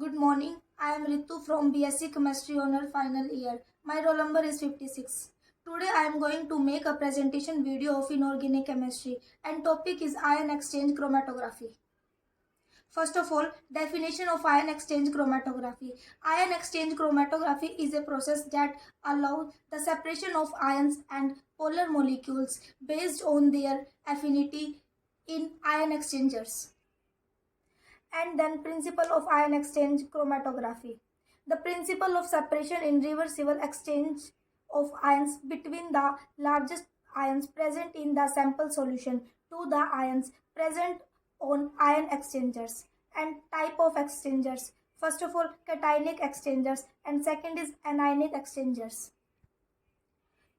Good morning. I am Ritu from BSc Chemistry Honor Final Year. My roll number is 56. Today I am going to make a presentation video of inorganic chemistry and topic is ion exchange chromatography. First of all, definition of ion exchange chromatography. Ion exchange chromatography is a process that allows the separation of ions and polar molecules based on their affinity in ion exchangers. And then principle of ion exchange chromatography. The principle of separation in reversible exchange of ions between the largest ions present in the sample solution to the ions present on ion exchangers. And type of exchangers. First of all, cationic exchangers and second is anionic exchangers.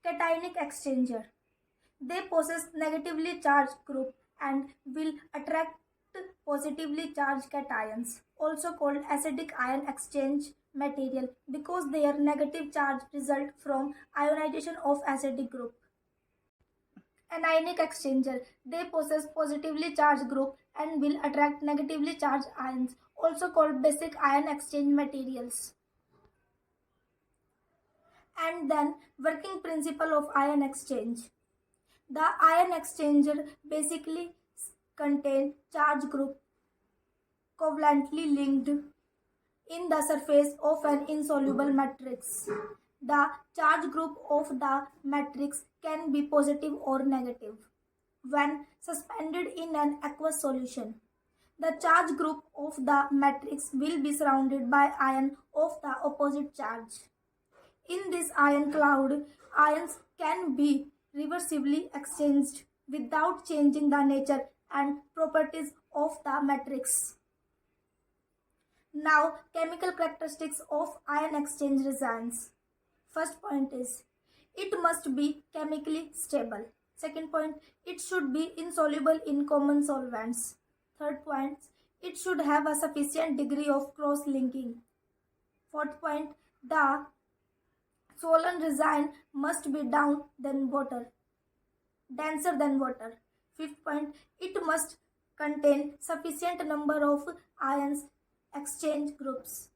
Cationic exchanger. They possess negatively charged group and will attract positively charged cations, also called acidic ion exchange material, because their negative charge result from ionization of acidic group. Anionic exchanger. They possess positively charged group and will attract negatively charged ions, also called basic ion exchange materials. And then working principle of ion exchange. The ion exchanger basically contain charge group covalently linked in the surface of an insoluble matrix. The charge group of the matrix can be positive or negative. When suspended in an aqueous solution, the charge group of the matrix will be surrounded by ion of the opposite charge. In this ion cloud, ions can be reversibly exchanged without changing the nature and properties of the matrix. Now, chemical characteristics of ion exchange reagents. First point is, it must be chemically stable. Second point, it should be insoluble in common solvents. Third point, it should have a sufficient degree of cross-linking. Fourth point, the swollen reagent must be denser than water. Fifth point, it must contain sufficient number of ions exchange groups.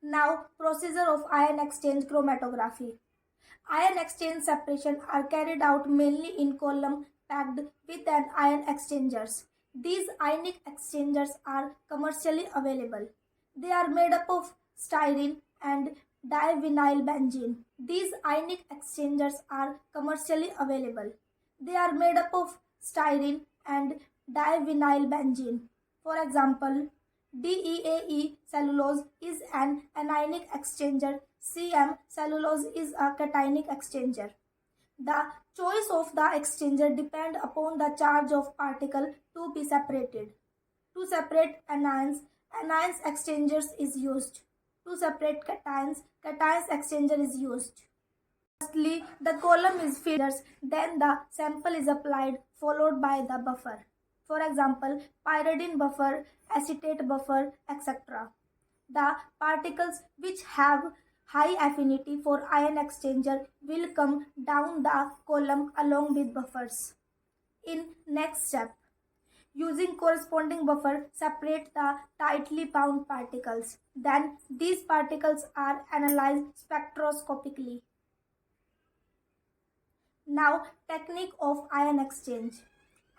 Now, procedure of ion exchange chromatography. Ion exchange separation are carried out mainly in column packed with an ion exchangers. These ionic exchangers are commercially available. They are made up of styrene and divinyl benzene. These ionic exchangers are commercially available. They are made up of styrene and divinyl benzene. For example, DEAE cellulose is an anionic exchanger. CM cellulose is a cationic exchanger. The choice of the exchanger depends upon the charge of particle to be separated. To separate anions, anions exchangers is used. To separate cations, cations exchanger is used. Firstly, the column is filled, then the sample is applied, followed by the buffer. For example, pyridine buffer, acetate buffer, etc. The particles which have high affinity for ion exchanger will come down the column along with buffers. In next step, using corresponding buffer, separate the tightly bound particles. Then these particles are analyzed spectroscopically. Now, technique of ion exchange.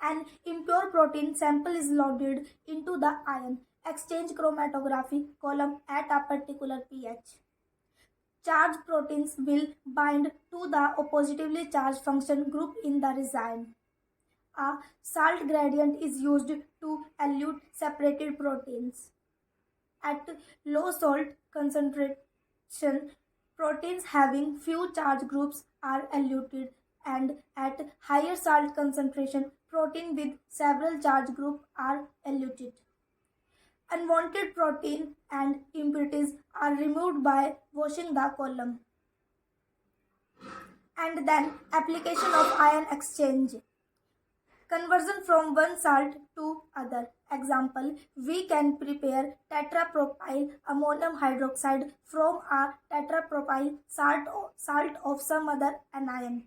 An impure protein sample is loaded into the ion exchange chromatography column at a particular pH. Charged proteins will bind to the oppositively charged function group in the reagent. A salt gradient is used to elute separated proteins. At low salt concentration, proteins having few charge groups are eluted, and at higher salt concentration, protein with several charge groups are eluted. Unwanted protein and impurities are removed by washing the column. And then application of ion exchange. Conversion from one salt to other. Example, we can prepare tetrapropyl ammonium hydroxide from a tetrapropyl salt of some other anion.